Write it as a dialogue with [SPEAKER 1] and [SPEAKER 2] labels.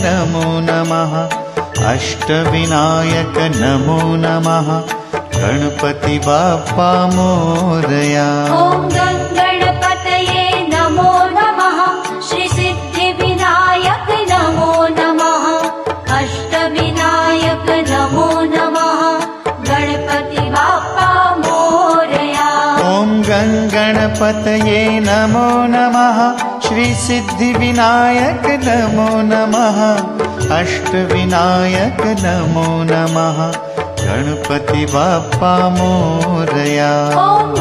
[SPEAKER 1] नमो नमः अष्टविनायक नमो नमः गणपति बाप्पा मोरया।
[SPEAKER 2] ॐ गणपतये नमो नमः श्री सिद्धिविनायक नमो नमः अष्टविनायक नमो नमः गणपति बाप्पा मोरया।
[SPEAKER 1] ॐ गणपतये नमो नमः श्री सिद्धिविनायक नमो नमः अष्टविनायक नमो नमः गणपति बाप्पा मोरया।
[SPEAKER 2] ॐ